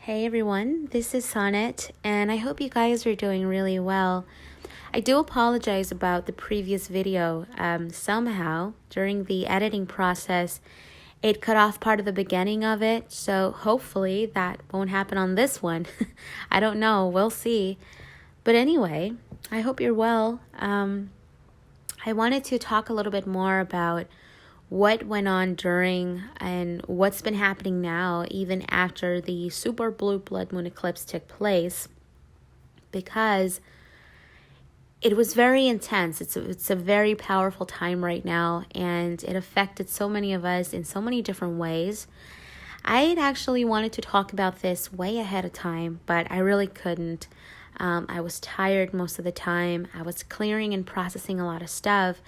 Hey everyone, this is Sonnet, and I hope you guys are doing really well. I do apologize about the previous video. Somehow, during the editing process, it cut off part of the beginning of it, so hopefully that won't happen on this one. I don't know, we'll see. But anyway, I hope you're well. I wanted to talk a little bit more about what went on during and what's been happening now, even after the super blue blood moon eclipse took place, because it was very intense. It's a very powerful time right now, and it affected so many of us in so many different ways. I had actually wanted to talk about this way ahead of time, but I really couldn't. I was tired most of the time. I was clearing and processing a lot of stuff.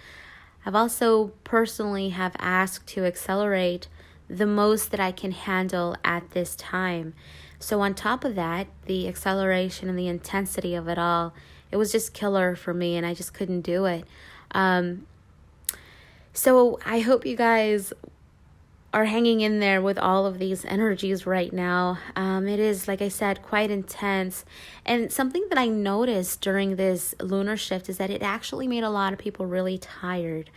I've also personally have asked to accelerate the most that I can handle at this time. So on top of that, the acceleration and the intensity of it all, it was just killer for me, and I just couldn't do it. So I hope you guys are hanging in there with all of these energies right now. It is, like I said, quite intense. And something that I noticed during this lunar shift is that it actually made a lot of people really tired,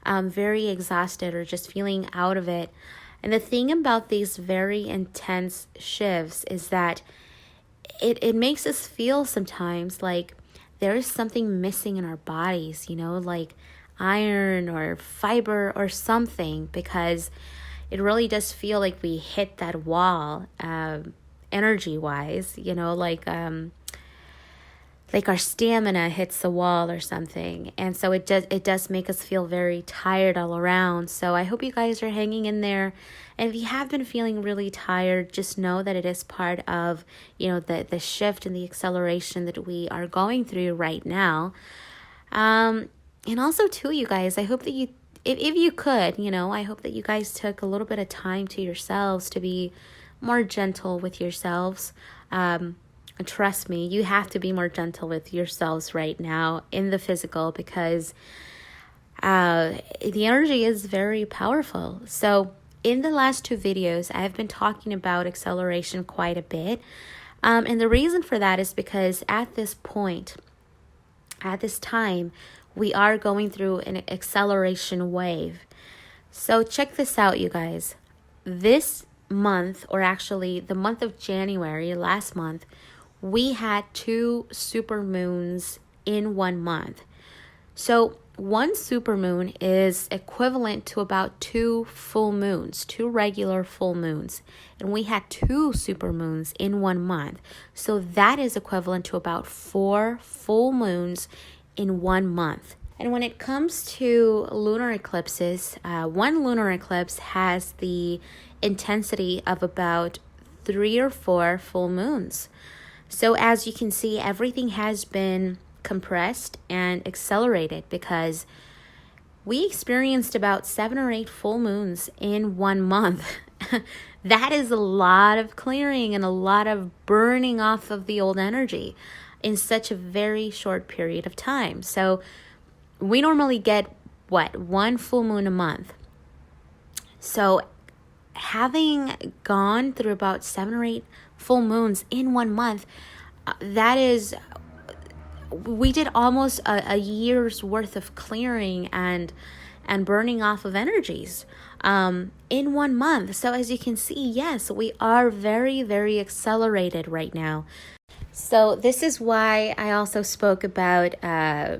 very exhausted, or just feeling out of it. And the thing about these very intense shifts is that it makes us feel sometimes like there is something missing in our bodies, like iron or fiber or something, because it really does feel like we hit that wall, energy-wise, like our stamina hits the wall or something. And so it does make us feel very tired all around. So I hope you guys are hanging in there. And if you have been feeling really tired, just know that it is part of, the shift and the acceleration that we are going through right now. And also too, you guys, I hope that if you could, I hope that you guys took a little bit of time to yourselves to be more gentle with yourselves. Trust me, you have to be more gentle with yourselves right now in the physical, because the energy is very powerful. So in the last two videos, I've been talking about acceleration quite a bit. And the reason for that is because at this point, at this time, we are going through an acceleration wave. So check this out, you guys. This month, or actually the month of January, last month, we had 2 supermoons in 1 month. So one supermoon is equivalent to about 2 full moons, 2 regular full moons. And we had 2 supermoons in 1 month. So that is equivalent to about 4 full moons in 1 month. And when it comes to lunar eclipses, one lunar eclipse has the intensity of about 3 or 4 full moons. So as you can see, everything has been compressed and accelerated, because we experienced about 7 or 8 full moons in 1 month. That is a lot of clearing and a lot of burning off of the old energy in such a very short period of time. So we normally get, 1 full moon a month. So having gone through about 7 or 8 full moons in 1 month, we did almost a year's worth of clearing and burning off of energies in 1 month. So as you can see, yes, we are very, very accelerated right now. So this is why I also spoke about our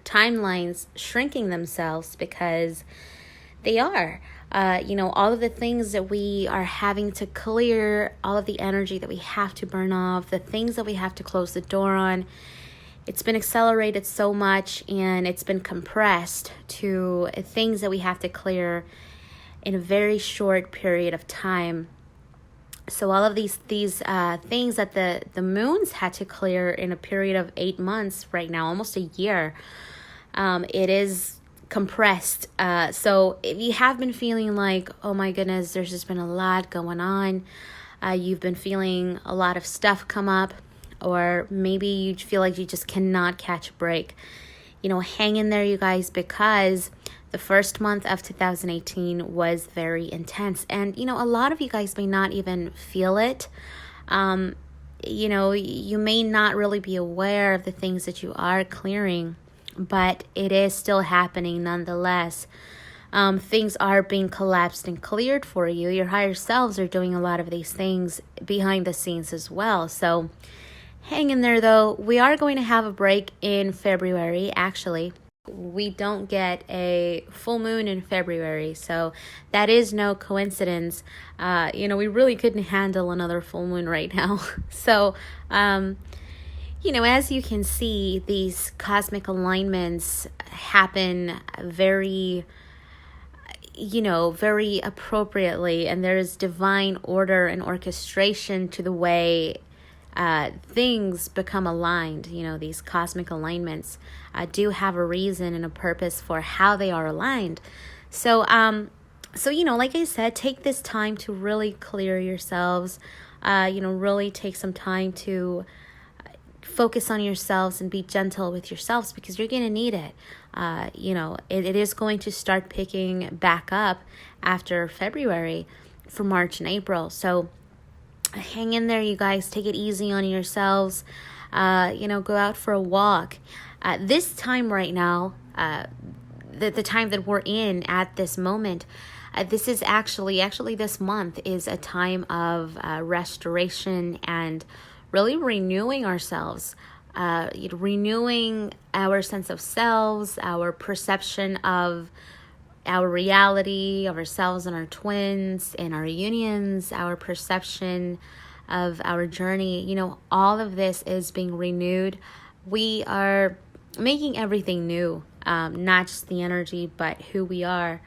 timelines shrinking themselves, because they are. All of the things that we are having to clear, all of the energy that we have to burn off, the things that we have to close the door on, it's been accelerated so much, and it's been compressed to things that we have to clear in a very short period of time. So all of these things that the moons had to clear in a period of 8 months right now, almost a year, it is compressed. So if you have been feeling like, oh my goodness, there's just been a lot going on, you've been feeling a lot of stuff come up, or maybe you feel like you just cannot catch a break, hang in there, you guys, because The first month of 2018 was very intense. And, a lot of you guys may not even feel it. You may not really be aware of the things that you are clearing, but it is still happening nonetheless. Things are being collapsed and cleared for you. Your higher selves are doing a lot of these things behind the scenes as well. So hang in there, though. We are going to have a break in February, actually. We don't get a full moon in February, so that is no coincidence. We really couldn't handle another full moon right now. So, as you can see, these cosmic alignments happen very appropriately, and there is divine order and orchestration to the way things become aligned. These cosmic alignments do have a reason and a purpose for how they are aligned. So like I said, take this time to really clear yourselves. Really take some time to focus on yourselves and be gentle with yourselves, because you're going to need it. It is going to start picking back up after February for March and April. So hang in there, you guys. Take it easy on yourselves. Go out for a walk. This time right now, the time that we're in at this moment, this is actually this month is a time of restoration and really renewing ourselves, renewing our sense of selves, our perception of our reality, of ourselves and our twins and our unions, our perception of our journey. All of this is being renewed. We are making everything new, not just the energy, but who we are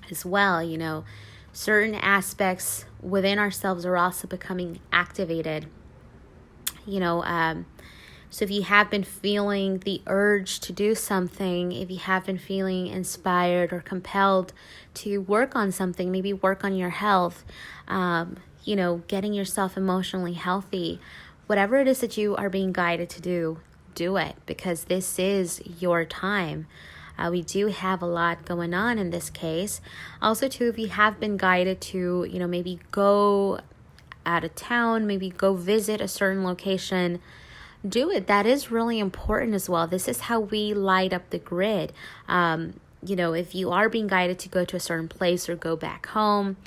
as well. Certain aspects within ourselves are also becoming activated. So if you have been feeling the urge to do something, if you have been feeling inspired or compelled to work on something, maybe work on your health, getting yourself emotionally healthy, whatever it is that you are being guided to do it, because this is your time. We do have a lot going on in this case. Also, too, if you have been guided to, maybe go out of town, maybe go visit a certain location, do it. That is really important as well. This is how we light up the grid. If you are being guided to go to a certain place or go back home,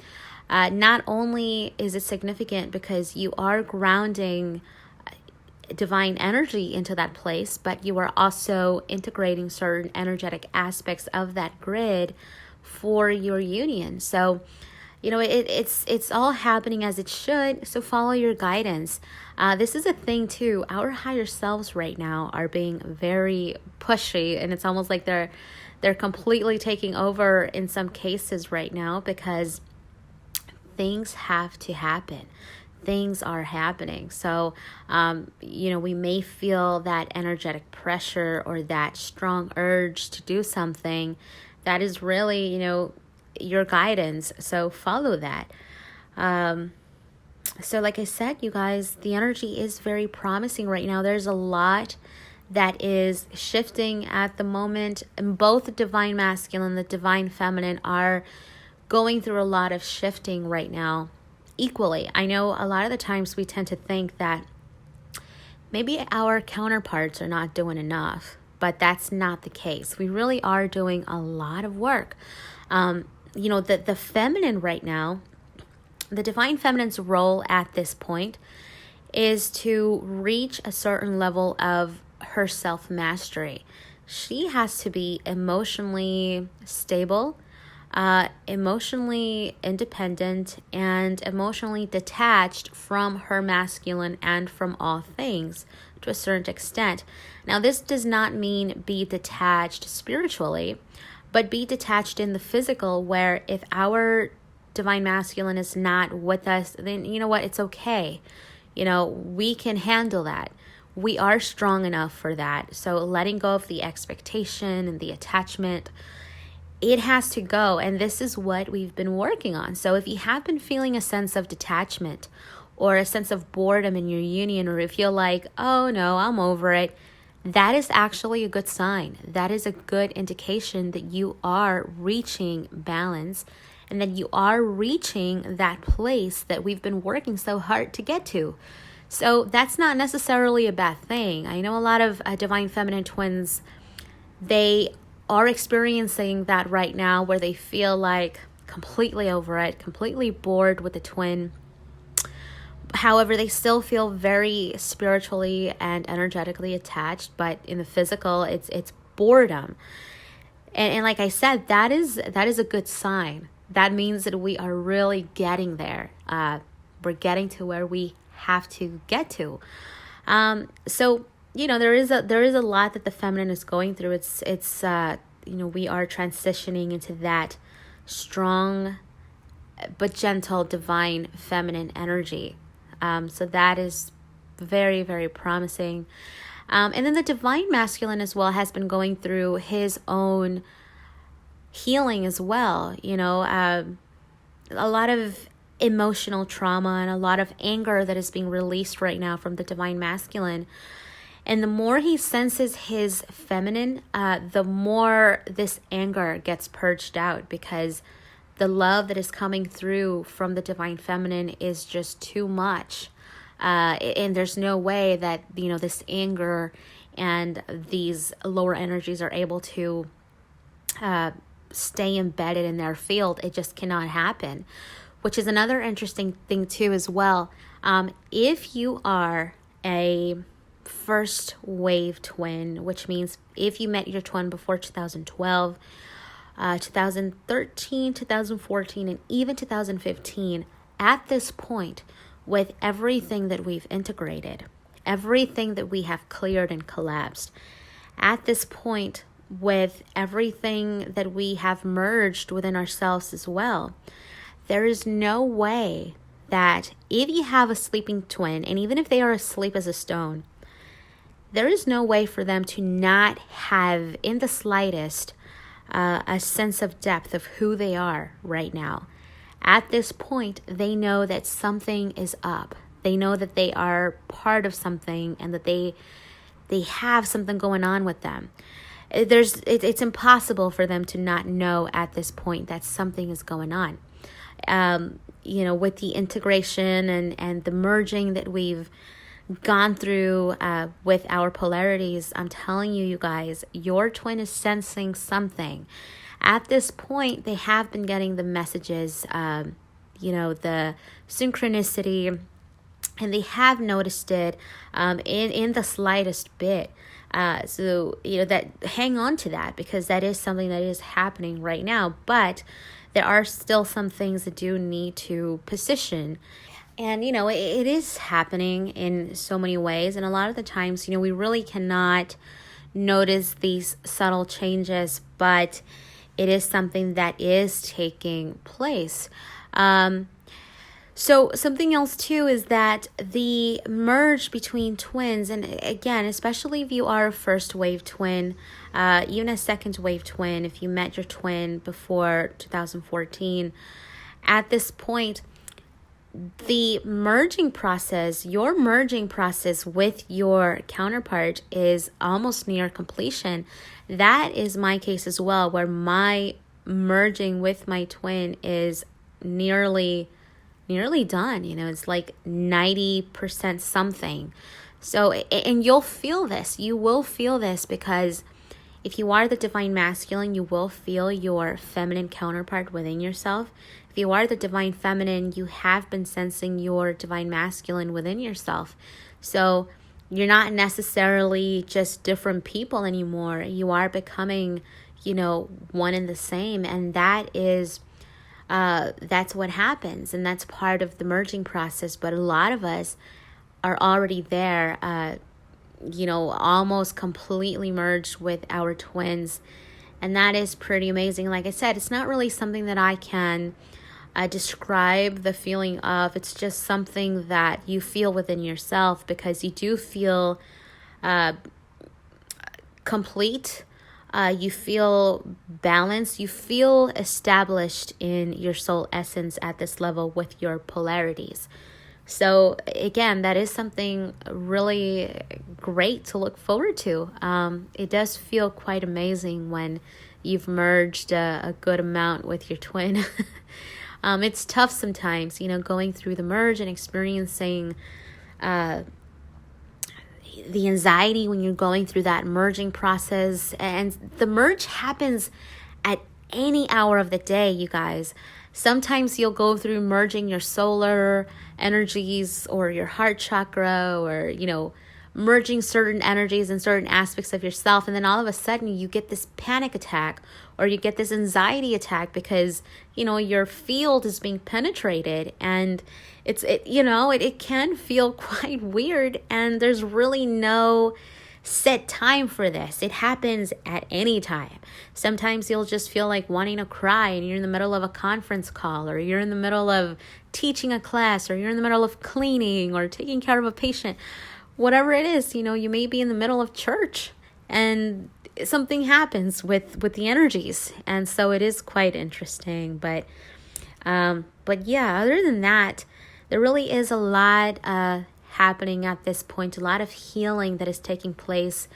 not only is it significant because you are grounding divine energy into that place, but you are also integrating certain energetic aspects of that grid for your union. So it's all happening as it should. So follow your guidance. This is a thing too. Our higher selves right now are being very pushy, and it's almost like they're completely taking over in some cases right now, because things have to happen. Things are happening. So, we may feel that energetic pressure or that strong urge to do something that is really, your guidance. So follow that. So like I said, you guys, the energy is very promising right now. There's a lot that is shifting at the moment, and both the divine masculine and the divine feminine are going through a lot of shifting right now equally. I know a lot of the times we tend to think that maybe our counterparts are not doing enough, but that's not the case. We really are doing a lot of work. The feminine right now, the divine feminine's role at this point is to reach a certain level of her self-mastery. She has to be emotionally stable, emotionally independent, and emotionally detached from her masculine and from all things to a certain extent. Now, this does not mean be detached spiritually, but be detached in the physical, where if our divine masculine is not with us, then you know what? It's okay. We can handle that. We are strong enough for that. So letting go of the expectation and the attachment, it has to go. And this is what we've been working on. So if you have been feeling a sense of detachment or a sense of boredom in your union, or if you're like, oh no, I'm over it, that is actually a good sign. That is a good indication that you are reaching balance and that you are reaching that place that we've been working so hard to get to. So that's not necessarily a bad thing. I know a lot of divine feminine twins, they are experiencing that right now where they feel like completely over it, completely bored with the twin. However, they still feel very spiritually and energetically attached, but in the physical, it's boredom. And like I said, that is a good sign. That means that we are really getting there. We're getting to where we have to get to. So there is a lot that the feminine is going through. It's we are transitioning into that strong but gentle divine feminine energy. So that is very, very promising. And then the divine masculine as well has been going through his own healing as well. A lot of emotional trauma and a lot of anger that is being released right now from the divine masculine. And the more he senses his feminine, the more this anger gets purged out, because the love that is coming through from the divine feminine is just too much. And there's no way that, this anger and these lower energies are able to stay embedded in their field. It just cannot happen, which is another interesting thing too as well. If you are a first wave twin, which means if you met your twin before 2012, 2013, 2014, and even 2015, at this point, with everything that we've integrated, everything that we have cleared and collapsed, at this point, with everything that we have merged within ourselves as well, there is no way that if you have a sleeping twin, and even if they are asleep as a stone, there is no way for them to not have in the slightest a sense of depth of who they are right now. At this point, they know that something is up. They know that they are part of something and that they have something going on with them. It's impossible for them to not know at this point that something is going on. With the integration and the merging that we've gone through with our polarities, I'm telling you guys, your twin is sensing something. At this point, they have been getting the messages, the synchronicity, and they have noticed it in the slightest bit. So that hang on to that, because that is something that is happening right now. But there are still some things that do need to position. And, it is happening in so many ways. And a lot of the times, we really cannot notice these subtle changes, but it is something that is taking place. So something else too is that the merge between twins, and again, especially if you are a first wave twin, even a second wave twin, if you met your twin before 2014, at this point, the merging process, your merging process with your counterpart is almost near completion. That is my case as well, where my merging with my twin is nearly done. It's like 90% something. So, and you'll feel this. You will feel this, because if you are the divine masculine, you will feel your feminine counterpart within yourself. If you are the divine feminine, you have been sensing your divine masculine within yourself. So you're not necessarily just different people anymore. You are becoming, one and the same. And that is, that's what happens. And that's part of the merging process. But a lot of us are already there, almost completely merged with our twins. And that is pretty amazing. Like I said, it's not really something that I can describe the feeling of. It's just something that you feel within yourself, because you do feel complete. You feel balanced. You feel established in your soul essence at this level with your polarities. So again, that is something really great to look forward to. It does feel quite amazing when you've merged a good amount with your twin. It's tough sometimes, going through the merge and experiencing the anxiety when you're going through that merging process. And the merge happens at any hour of the day, you guys. Sometimes you'll go through merging your solar energies or your heart chakra, or merging certain energies and certain aspects of yourself, and then all of a sudden you get this panic attack or you get this anxiety attack because your field is being penetrated, and it can feel quite weird, and there's really no set time for this. It happens at any time. Sometimes you'll just feel like wanting to cry and you're in the middle of a conference call, or you're in the middle of teaching a class, or you're in the middle of cleaning or taking care of a patient. Whatever it is, you may be in the middle of church and something happens with the energies. And so it is quite interesting. But yeah, other than that, there really is a lot happening at this point, a lot of healing that is taking place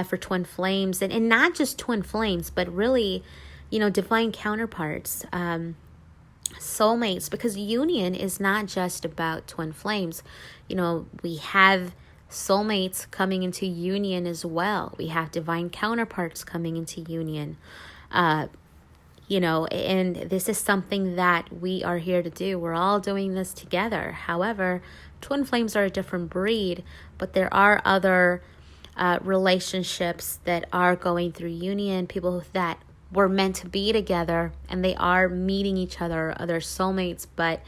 for twin flames, and not just twin flames, but really, divine counterparts, soulmates, because union is not just about twin flames. We have soulmates coming into union as well. We have divine counterparts coming into union. And this is something that we are here to do. We're all doing this together. However, twin flames are a different breed, but there are other relationships that are going through union, people that were meant to be together, and they are meeting each other, other soulmates. But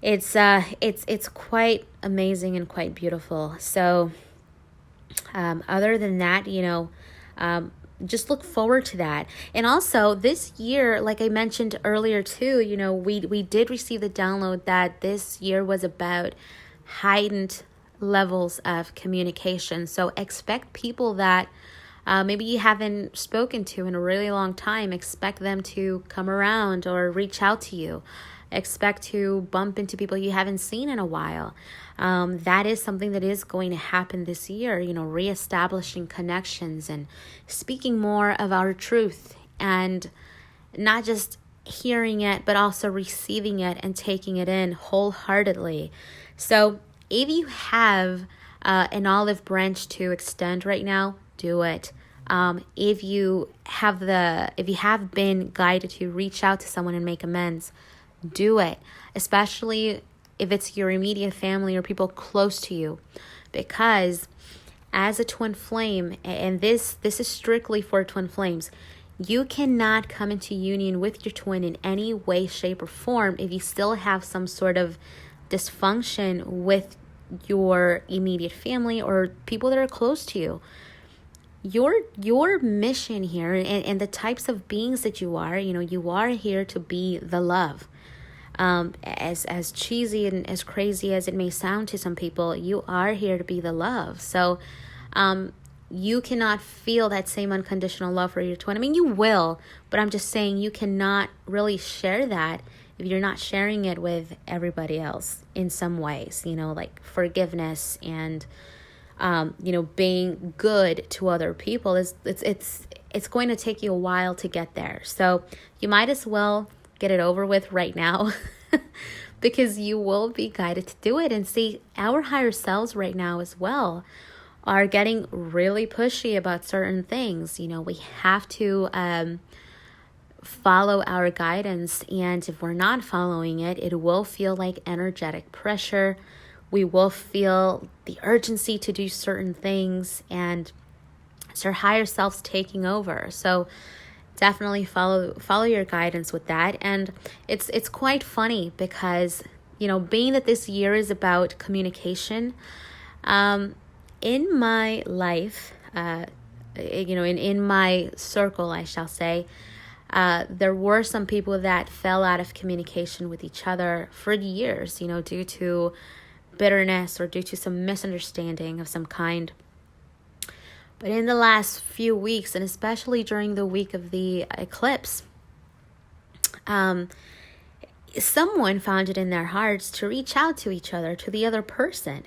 it's quite amazing and quite beautiful. So other than that, just look forward to that. And also this year, like I mentioned earlier too, we did receive the download that this year was about heightened levels of communication. So expect people that maybe you haven't spoken to in a really long time. Expect them to come around or reach out to you. Expect to bump into people you haven't seen in a while. That is something that is going to happen this year, reestablishing connections and speaking more of our truth, and not just hearing it, but also receiving it and taking it in wholeheartedly. So if you have an olive branch to extend right now, do it. If you have been guided to reach out to someone and make amends, do it, especially if it's your immediate family or people close to you, because as a twin flame, and this is strictly for twin flames, you cannot come into union with your twin in any way, shape, or form if you still have some sort of dysfunction with your immediate family or people that are close to you. Your mission here, and the types of beings that you are here to be the love. As cheesy and as crazy as it may sound to some people, you are here to be the love. So you cannot feel that same unconditional love for your twin. I mean, you will, but I'm just saying you cannot really share that if you're not sharing it with everybody else in some ways, like forgiveness and being good to other people. It's going to take you a while to get there. So you might as well get it over with right now because you will be guided to do it. And see, our higher selves right now as well are getting really pushy about certain things. We have to follow our guidance, and if we're not following it, it will feel like energetic pressure. We will feel the urgency to do certain things, and it's our higher selves taking over. So definitely follow your guidance with that. And it's quite funny because being that this year is about communication, in my life, in my circle, I shall say, there were some people that fell out of communication with each other for years, due to bitterness or due to some misunderstanding of some kind. But in the last few weeks, and especially during the week of the eclipse, someone found it in their hearts to reach out to each other, to the other person.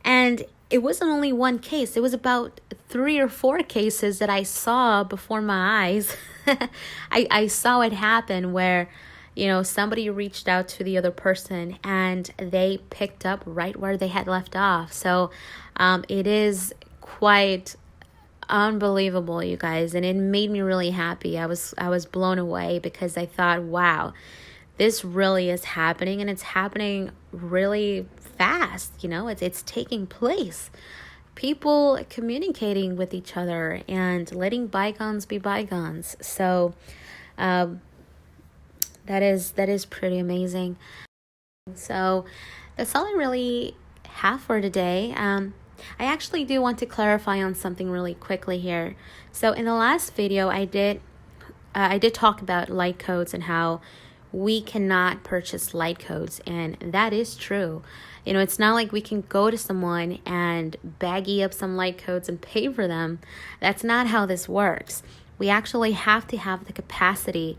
And it wasn't only one case. It was about 3 or 4 cases that I saw before my eyes. I saw it happen where, somebody reached out to the other person and they picked up right where they had left off. So it is quite unbelievable, you guys, and it made me really happy. I was blown away because I thought, wow, this really is happening, and it's happening really fast. It's taking place. People communicating with each other and letting bygones be bygones. So that is pretty amazing. So that's all I really have for today. I actually do want to clarify on something really quickly here. So in the last video, I did talk about light codes and how we cannot purchase light codes, and that is true. It's not like we can go to someone and baggy up some light codes and pay for them. That's not how this works. We actually have to have the capacity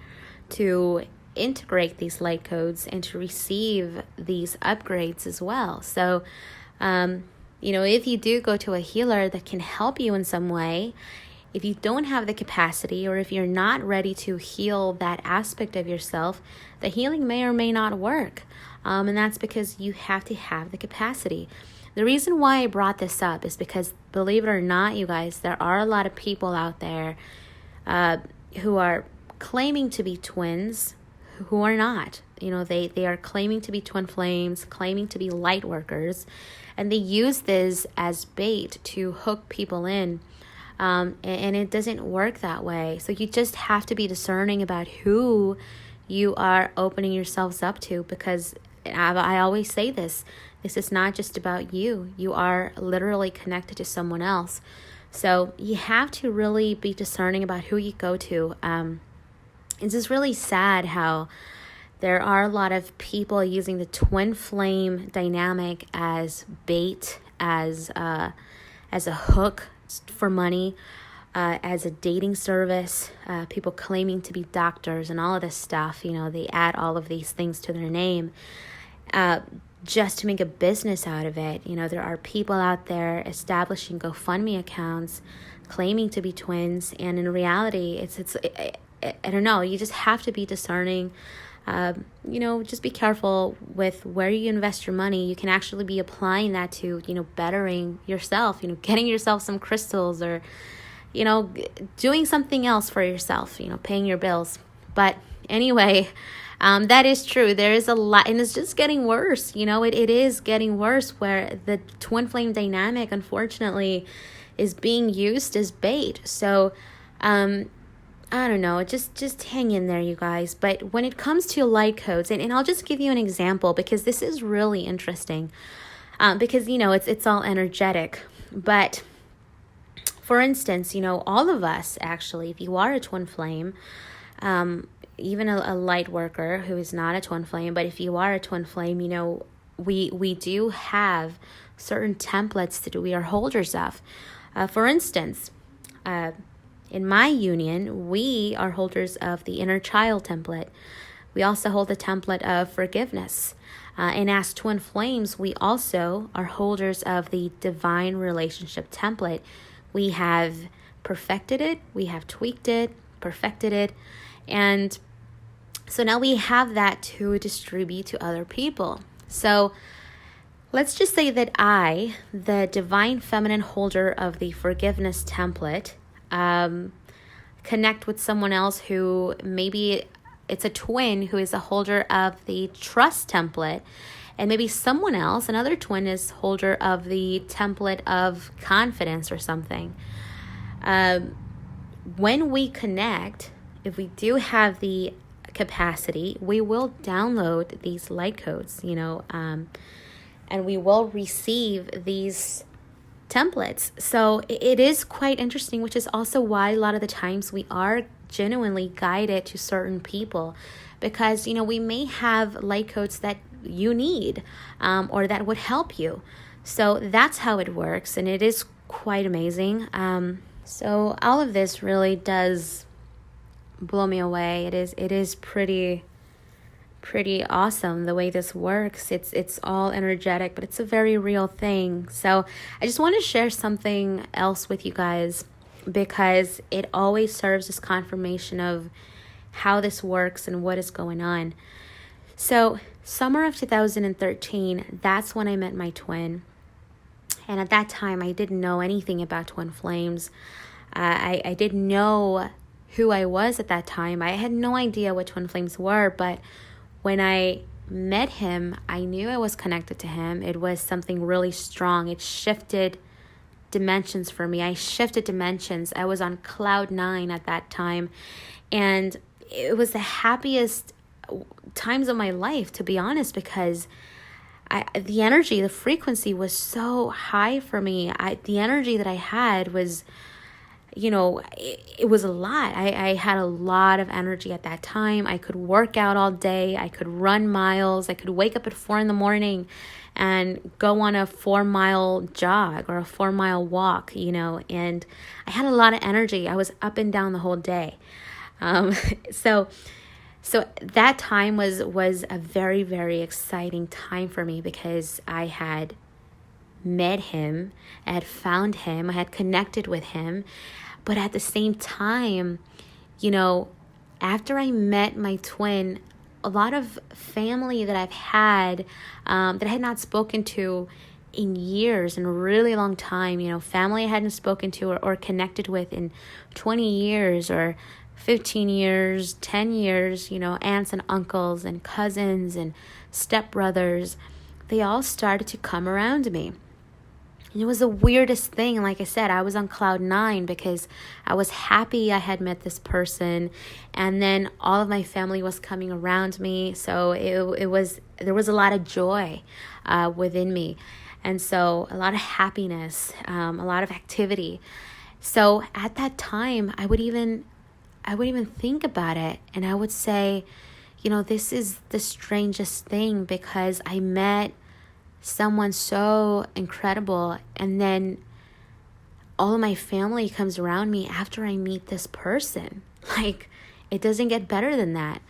to integrate these light codes and to receive these upgrades as well. So, if you do go to a healer that can help you in some way, if you don't have the capacity, or if you're not ready to heal that aspect of yourself, the healing may or may not work. And that's because you have to have the capacity. The reason why I brought this up is because, believe it or not, you guys, there are a lot of people out there who are claiming to be twins who are not. They are claiming to be twin flames, claiming to be light workers, and they use this as bait to hook people in. And it doesn't work that way. So you just have to be discerning about who you are opening yourselves up to, because I always say this is not just about you. You are literally connected to someone else. So you have to really be discerning about who you go to. It's just really sad how there are a lot of people using the twin flame dynamic as bait, as a hook for money, as a dating service, people claiming to be doctors and all of this stuff. They add all of these things to their name just to make a business out of it. There are people out there establishing GoFundMe accounts claiming to be twins, and in reality, I don't know, you just have to be discerning. Just be careful with where you invest your money. You can actually be applying that to, bettering yourself, getting yourself some crystals, or, doing something else for yourself, paying your bills. But anyway, that is true. There is a lot, and it's just getting worse. It is getting worse, where the twin flame dynamic, unfortunately, is being used as bait. So, I don't know, just hang in there, you guys. But when it comes to light codes, and I'll just give you an example, because this is really interesting, because, it's all energetic. But for instance, all of us, actually, if you are a twin flame, even a light worker who is not a twin flame, but if you are a twin flame, we do have certain templates that we are holders of. For instance, in my union, we are holders of the inner child template. We also hold the template of forgiveness. And as twin flames, we also are holders of the divine relationship template. We have perfected it, we have tweaked it, perfected it, and so now we have that to distribute to other people. So let's just say that I, the divine feminine holder of the forgiveness template, connect with someone else who maybe it's a twin who is a holder of the trust template, and maybe someone else, another twin, is holder of the template of confidence or something. When we connect, if we do have the capacity, we will download these light codes, and we will receive these templates. So it is quite interesting, which is also why a lot of the times we are genuinely guided to certain people, because we may have light codes that you need, or that would help you. So that's how it works, and it is quite amazing. So all of this really does blow me away. It is pretty pretty awesome the way this works. It's all energetic, but it's a very real thing. So I just want to share something else with you guys, because it always serves as confirmation of how this works and what is going on. So summer of 2013, that's when I met my twin. And at that time, I didn't know anything about twin flames. I didn't know who I was at that time. I had no idea what twin flames were, but when I met him, I knew I was connected to him. It was something really strong. It shifted dimensions for me. I shifted dimensions. I was on cloud 9 at that time, and it was the happiest times of my life, to be honest, because the energy, the frequency was so high for me. The energy that I had was, it was a lot. I had a lot of energy at that time. I could work out all day. I could run miles. I could wake up at 4 a.m. and go on a 4-mile jog or a 4-mile walk, and I had a lot of energy. I was up and down the whole day. So that time was a very, very exciting time for me, because I had met him, I had found him, I had connected with him. But at the same time, after I met my twin, a lot of family that I've had, that I had not spoken to in years, in a really long time, family I hadn't spoken to or connected with in 20 years or 15 years, 10 years, aunts and uncles and cousins and stepbrothers, they all started to come around me. And it was the weirdest thing. Like I said, I was on cloud 9 because I was happy I had met this person, and then all of my family was coming around me. So there was a lot of joy within me, and so a lot of happiness, a lot of activity. So at that time, I would even think about it, and I would say, this is the strangest thing, because I met someone so incredible, and then all of my family comes around me after I meet this person. Like, it doesn't get better than that.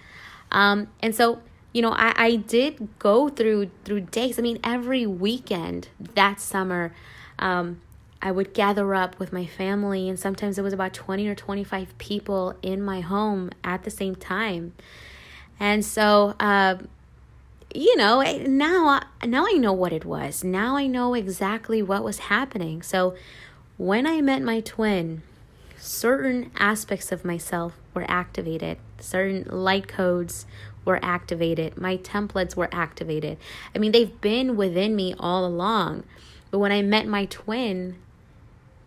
And so, I did go through days. I mean, every weekend that summer, I would gather up with my family, and sometimes it was about 20 or 25 people in my home at the same time. And so, now I know what it was. Now I know exactly what was happening. So when I met my twin, certain aspects of myself were activated. Certain light codes were activated. My templates were activated. I mean, they've been within me all along. But when I met my twin,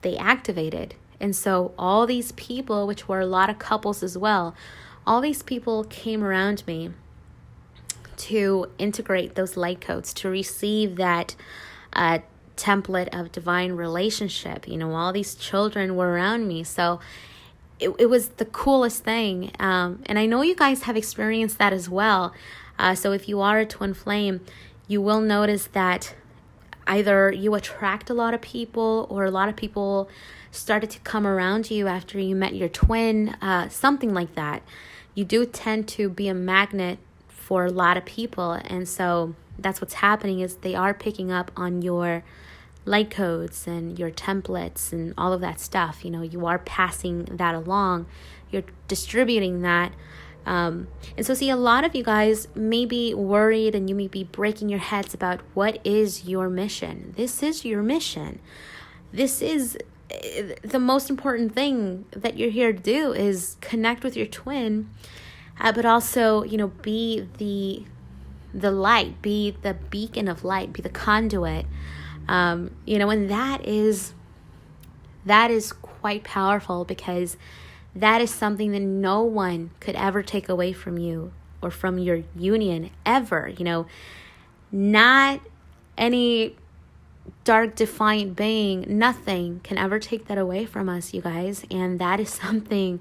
they activated. And so all these people, which were a lot of couples as well, all these people came around me to integrate those light codes, to receive that template of divine relationship. All these children were around me. So it was the coolest thing. And I know you guys have experienced that as well. So if you are a twin flame, you will notice that either you attract a lot of people, or a lot of people started to come around you after you met your twin, something like that. You do tend to be a magnet for a lot of people, and so that's what's happening, is they are picking up on your light codes and your templates and all of that stuff. You are passing that along, you're distributing that. And so see, a lot of you guys may be worried, and you may be breaking your heads about what is your mission. This is your mission. This is the most important thing that you're here to do, is connect with your twin, but also, be the light, be the beacon of light, be the conduit. And that is quite powerful, because that is something that no one could ever take away from you or from your union, ever. Not any dark, defiant being, nothing can ever take that away from us, you guys. And that is something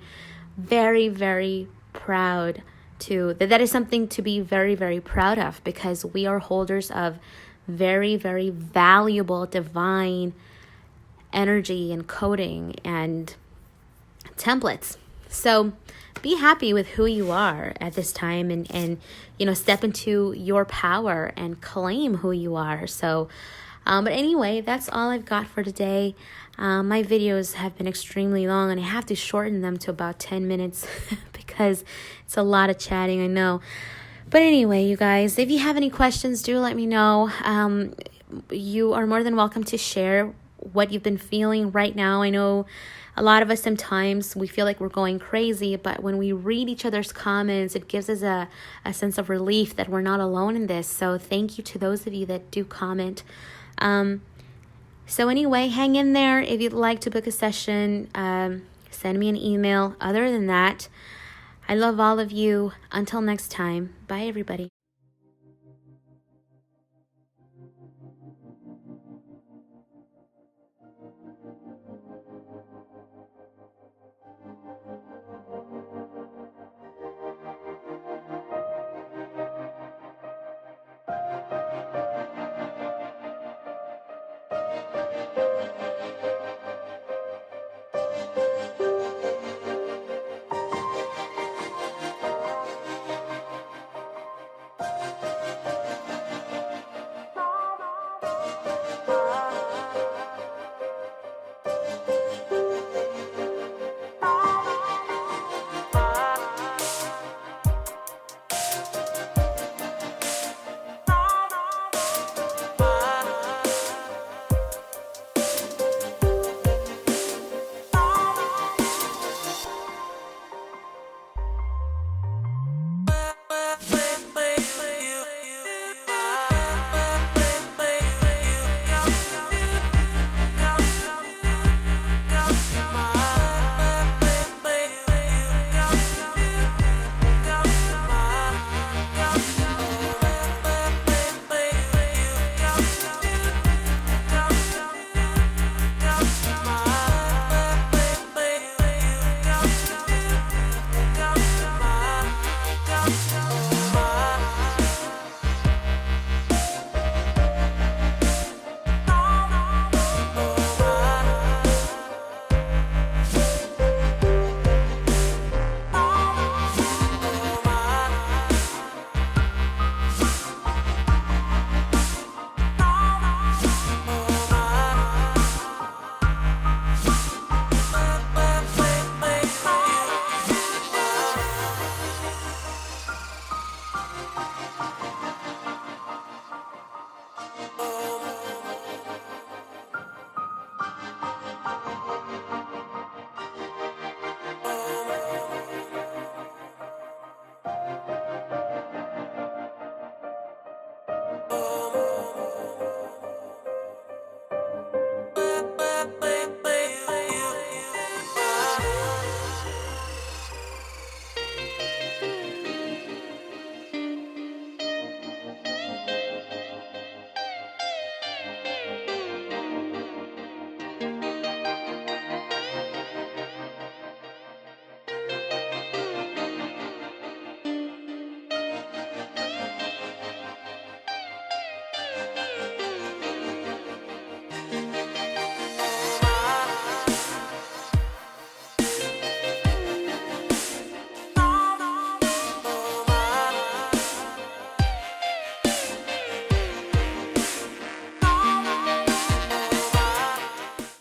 very, very proud that is something to be very, very proud of, because we are holders of very, very valuable divine energy and coding and templates. So be happy with who you are at this time, and step into your power and claim who you are. So but anyway, that's all I've got for today. My videos have been extremely long, and I have to shorten them to about 10 minutes because it's a lot of chatting, I know. But anyway, you guys, if you have any questions, do let me know. You are more than welcome to share what you've been feeling right now. I know a lot of us sometimes we feel like we're going crazy, but when we read each other's comments, it gives us a sense of relief that we're not alone in this. So thank you to those of you that do comment. So anyway, hang in there. If you'd like to book a session, send me an email. Other than that, I love all of you. Until next time, bye everybody.